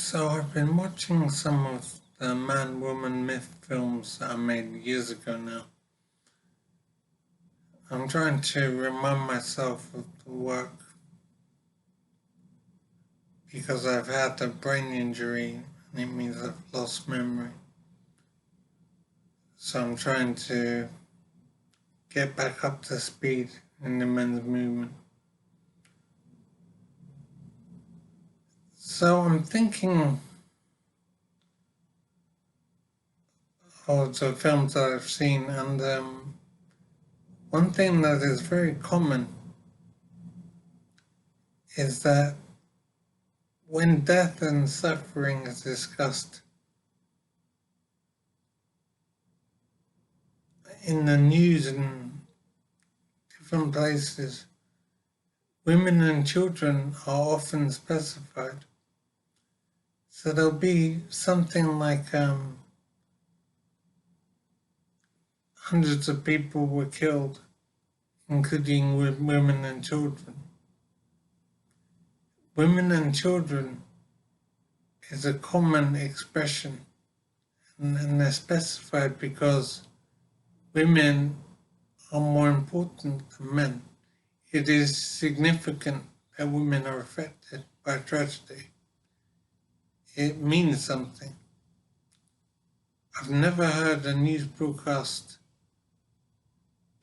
So I've been watching some of the man-woman myth films that I made years ago now. I'm trying to remind myself of the work because I've had a brain injury and it means I've lost memory. So I'm trying to get back up to speed in the men's movement. So I'm thinking of the films that I've seen, and one thing that is very common is that when death and suffering is discussed in the news and different places, women and children are often specified. So there'll be something like hundreds of people were killed, including women and children. Women and children is a common expression, and they're specified because women are more important than men. It is significant that women are affected by tragedy. It means something. I've never heard a news broadcast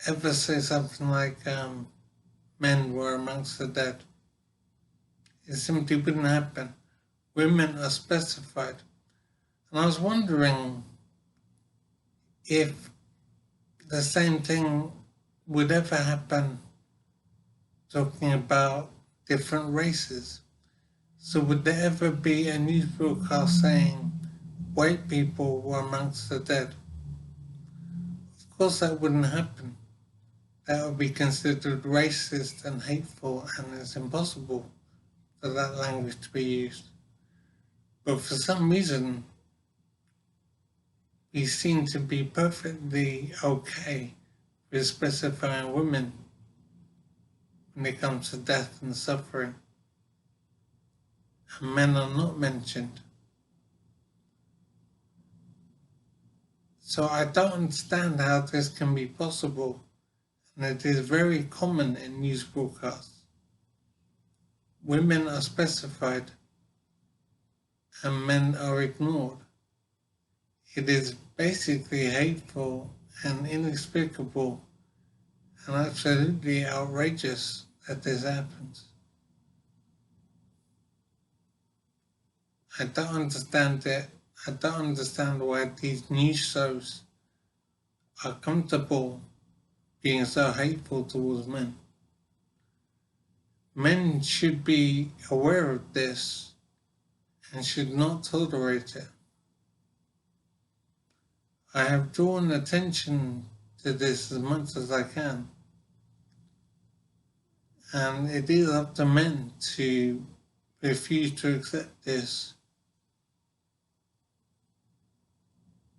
ever say something like men were amongst the dead. It simply wouldn't happen. Women are specified. And I was wondering if the same thing would ever happen talking about different races. So would there ever be a news broadcast saying white people were amongst the dead? Of course that wouldn't happen. That would be considered racist and hateful, and it's impossible for that language to be used. But for some reason, we seem to be perfectly okay with specifying women when it comes to death and suffering. And men are not mentioned. So I don't understand how this can be possible, and it is very common in news broadcasts. Women are specified and men are ignored. It is basically hateful and inexplicable and absolutely outrageous that this happens. I don't understand it. I don't understand why these news shows are comfortable being so hateful towards men. Men should be aware of this and should not tolerate it. I have drawn attention to this as much as I can. And it is up to men to refuse to accept this,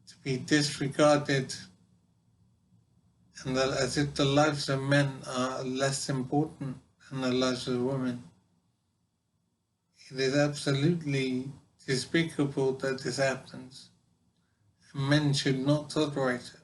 to be disregarded, and that as if the lives of men are less important than the lives of women. It is absolutely despicable that this happens, and men should not tolerate it.